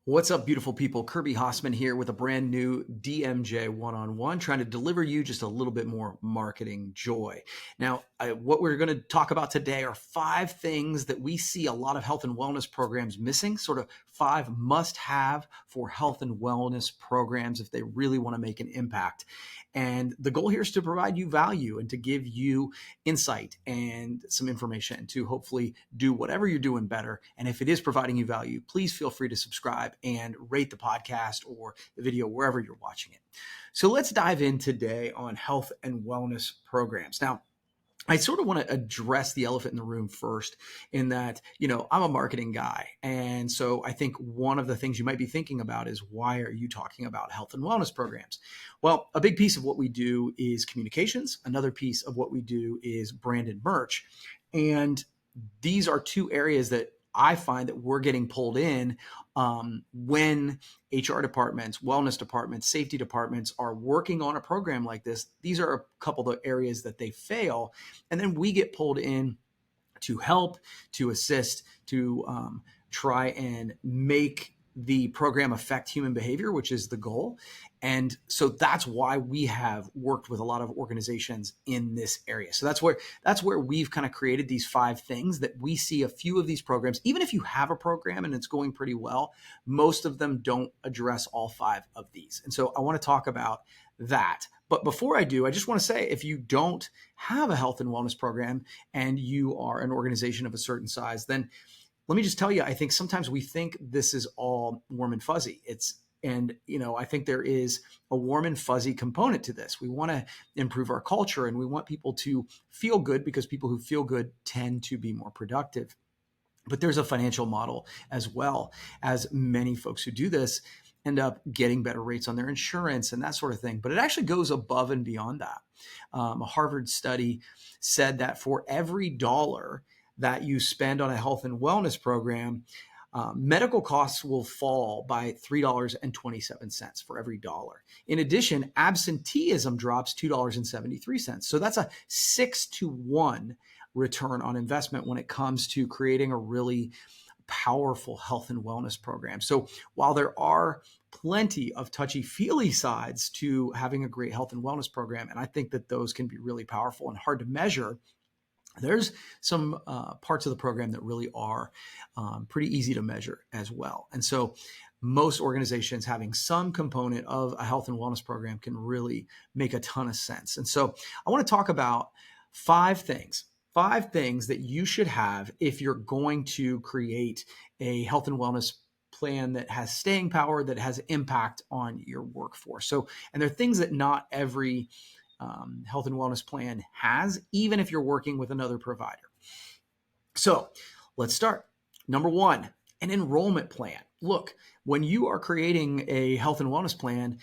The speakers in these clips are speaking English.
What's up, beautiful people? Kirby Hasseman here with a brand new DMJ one-on-one, trying to deliver you just a little bit more marketing joy. Now, what we're going to talk about today are 5 things that we see a lot of health and wellness programs missing, sort of 5 must-have for health and wellness programs if they really want to make an impact. And the goal here is to provide you value and to give you insight and some information to hopefully do whatever you're doing better. And if it is providing you value, please feel free to subscribe and rate the podcast or the video wherever you're watching it. So let's dive in today on health and wellness programs. Now, I sort of want to address the elephant in the room first in that, I'm a marketing guy. And so I think one of the things you might be thinking about is, why are you talking about health and wellness programs? Well, a big piece of what we do is communications. Another piece of what we do is branded merch. And these are 2 areas that I find that we're getting pulled in when HR departments, wellness departments, safety departments are working on a program like this. These are a couple of areas that they fail. And then we get pulled in to help, to assist, to try and make the program affect human behavior, which is the goal. And so that's why we have worked with a lot of organizations in this area. So that's where we've kind of created these 5 things that we see a few of these programs. Even if you have a program and it's going pretty well, most of them don't address all 5 of these. And so I want to talk about that. But before I do, I just want to say, if you don't have a health and wellness program and you are an organization of a certain size, then let me just tell you, I think sometimes we think this is all warm and fuzzy. I think there is a warm and fuzzy component to this. We want to improve our culture and we want people to feel good, because people who feel good tend to be more productive. But there's a financial model as well, as many folks who do this end up getting better rates on their insurance and that sort of thing. But it actually goes above and beyond that. A Harvard study said that for every dollar that you spend on a health and wellness program, medical costs will fall by $3.27 for every dollar. In addition, absenteeism drops $2.73. So that's a 6-to-1 return on investment when it comes to creating a really powerful health and wellness program. So while there are plenty of touchy-feely sides to having a great health and wellness program, and I think that those can be really powerful and hard to measure, there's some parts of the program that really are pretty easy to measure as well. And so most organizations having some component of a health and wellness program can really make a ton of sense. And so I want to talk about 5 things that you should have if you're going to create a health and wellness plan that has staying power, that has impact on your workforce. And there are things that not every health and wellness plan has, even if you're working with another provider. So let's start. Number 1, an enrollment plan. Look, when you are creating a health and wellness plan,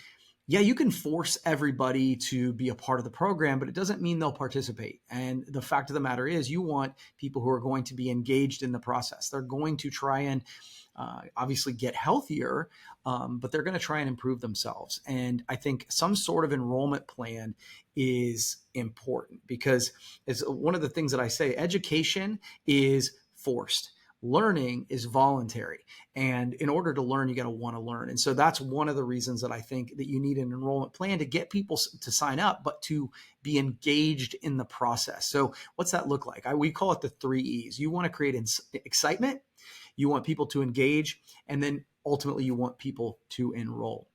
yeah, you can force everybody to be a part of the program, but it doesn't mean they'll participate. And the fact of the matter is, you want people who are going to be engaged in the process. They're going to try and obviously get healthier, but they're going to try and improve themselves. And I think some sort of enrollment plan is important, because it's one of the things that I say: education is forced. Learning is voluntary. And in order to learn, you got to want to learn. And so that's one of the reasons that I think that you need an enrollment plan, to get people to sign up, but to be engaged in the process. So what's that look like? We call it the 3 E's. You want to create excitement, you want people to engage, and then ultimately you want people to enroll.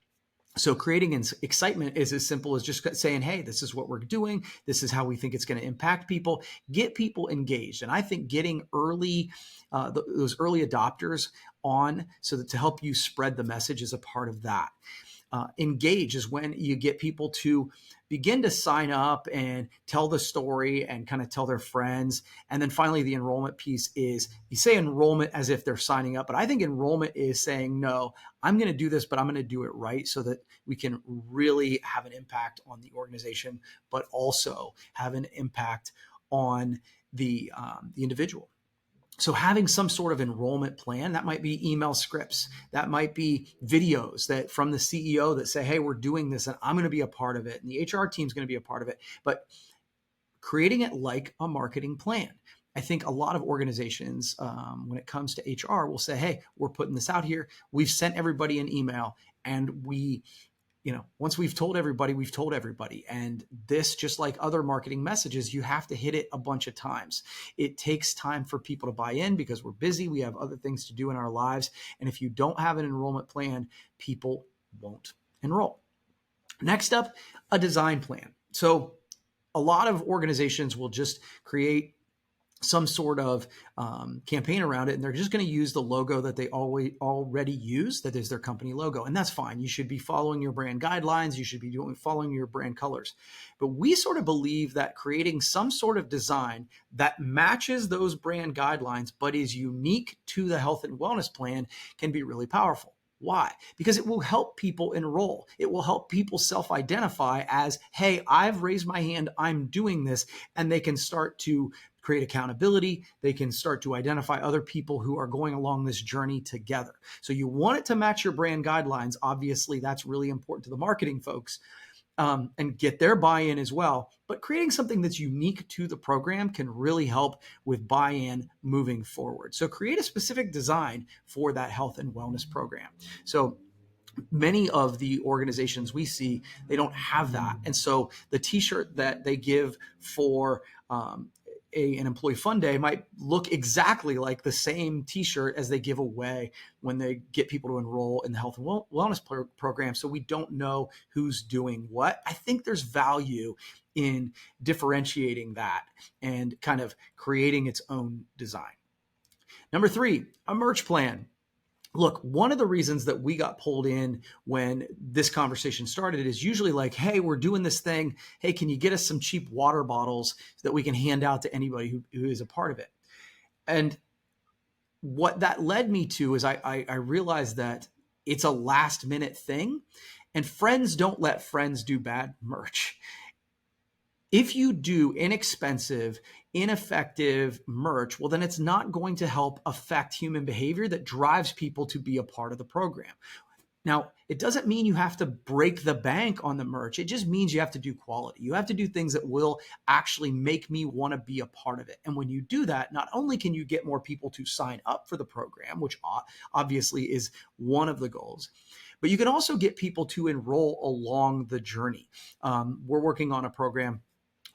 So creating excitement is as simple as just saying, hey, this is what we're doing. This is how we think it's going to impact people. Get people engaged. And I think getting those early adopters on, so that to help you spread the message, is a part of that. Engage is when you get people to begin to sign up and tell the story and kind of tell their friends. And then finally, the enrollment piece is, you say enrollment as if they're signing up, but I think enrollment is saying, no, I'm going to do this, but I'm going to do it right, so that we can really have an impact on the organization, but also have an impact on the individual. So having some sort of enrollment plan, that might be email scripts, that might be videos that from the CEO that say, hey, we're doing this and I'm going to be a part of it, and the HR team is going to be a part of it. But creating it like a marketing plan. I think a lot of organizations, when it comes to HR, will say, hey, we're putting this out here. We've sent everybody an email, and once we've told everybody, we've told everybody. And this, just like other marketing messages, you have to hit it a bunch of times. It takes time for people to buy in because we're busy. We have other things to do in our lives. And if you don't have an enrollment plan, people won't enroll. Next up, a design plan. So a lot of organizations will just create some sort of campaign around it, and they're just going to use the logo that they already use, that is their company logo. And that's fine. You should be following your brand guidelines. You should be following your brand colors. But we sort of believe that creating some sort of design that matches those brand guidelines, but is unique to the health and wellness plan, can be really powerful. Why? Because it will help people enroll. It will help people self-identify as, hey, I've raised my hand, I'm doing this, and they can start to create accountability. They can start to identify other people who are going along this journey together. So you want it to match your brand guidelines. Obviously, that's really important to the marketing folks, and get their buy-in as well. But creating something that's unique to the program can really help with buy-in moving forward. So create a specific design for that health and wellness program. So many of the organizations we see, they don't have that. And so the t-shirt that they give for an employee fun day might look exactly like the same t-shirt as they give away when they get people to enroll in the health and wellness program. So we don't know who's doing what. I think there's value in differentiating that and kind of creating its own design. Number 3, a merch plan. Look, one of the reasons that we got pulled in when this conversation started is usually like, hey, we're doing this thing. Hey, can you get us some cheap water bottles so that we can hand out to anybody who is a part of it? And what that led me to is I realized that it's a last minute thing, and friends don't let friends do bad merch. If you do inexpensive, ineffective merch, well, then it's not going to help affect human behavior that drives people to be a part of the program. Now, it doesn't mean you have to break the bank on the merch. It just means you have to do quality. You have to do things that will actually make me want to be a part of it. And when you do that, not only can you get more people to sign up for the program, which obviously is one of the goals, but you can also get people to enroll along the journey. We're working on a program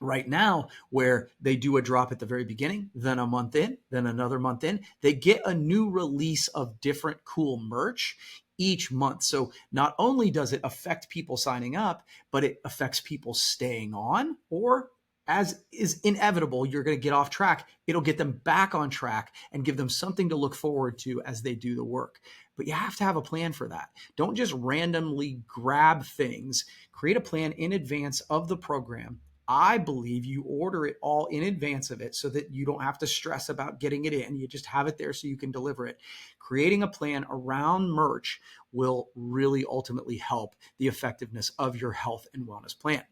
right now where they do a drop at the very beginning, then a month in, then another month in. They get a new release of different cool merch each month. So not only does it affect people signing up, but it affects people staying on, or as is inevitable, you're going to get off track. It'll get them back on track and give them something to look forward to as they do the work. But you have to have a plan for that. Don't just randomly grab things. Create a plan in advance of the program. I believe you order it all in advance of it so that you don't have to stress about getting it in. You just have it there so you can deliver it. Creating a plan around merch will really ultimately help the effectiveness of your health and wellness plan.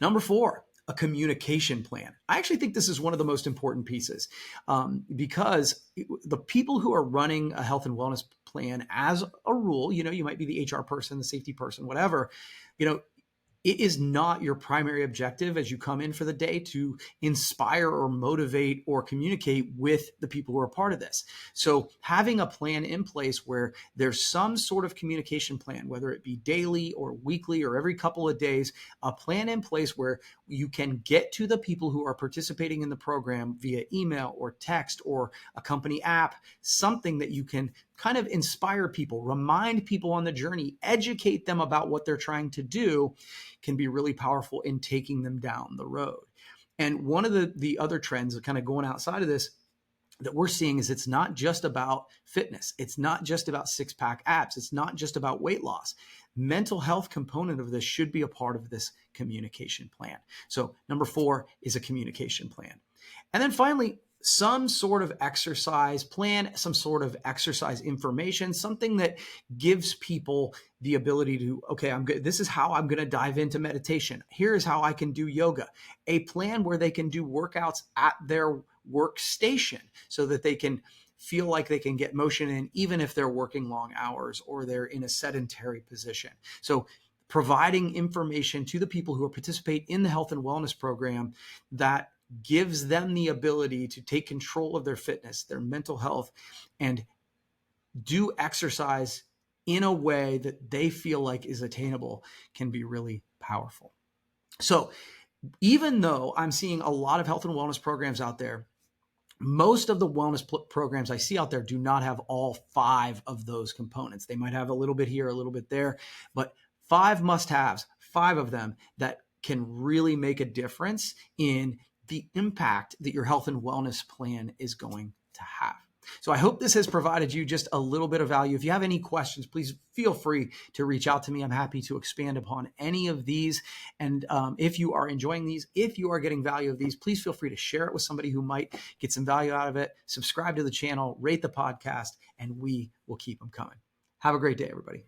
Number 4, a communication plan. I actually think this is one of the most important pieces, because the people who are running a health and wellness plan, as a rule, you might be the HR person, the safety person, whatever, it is not your primary objective as you come in for the day to inspire or motivate or communicate with the people who are part of this. So having a plan in place where there's some sort of communication plan, whether it be daily or weekly or every couple of days, a plan in place where you can get to the people who are participating in the program via email or text or a company app, something that you can kind of inspire people, remind people on the journey, educate them about what they're trying to do, can be really powerful in taking them down the road. And one of the other trends kind of going outside of this that we're seeing is it's not just about fitness. It's not just about six-pack abs. It's not just about weight loss. Mental health component of this should be a part of this communication plan. So number 4 is a communication plan. And then finally, some sort of exercise plan, some sort of exercise information, something that gives people the ability to, okay, this is how I'm going to dive into meditation. Here is how I can do yoga. A plan where they can do workouts at their workstation so that they can feel like they can get motion in, even if they're working long hours or they're in a sedentary position. So providing information to the people who participate in the health and wellness program that gives them the ability to take control of their fitness, their mental health, and do exercise in a way that they feel like is attainable can be really powerful. So even though I'm seeing a lot of health and wellness programs out there, most of the wellness programs I see out there do not have all 5 of those components. They might have a little bit here, a little bit there, but 5 must-haves, 5 of them that can really make a difference in the impact that your health and wellness plan is going to have. So I hope this has provided you just a little bit of value. If you have any questions, please feel free to reach out to me. I'm happy to expand upon any of these. And if you are enjoying these, if you are getting value of these, please feel free to share it with somebody who might get some value out of it. Subscribe to the channel, rate the podcast, and we will keep them coming. Have a great day, everybody.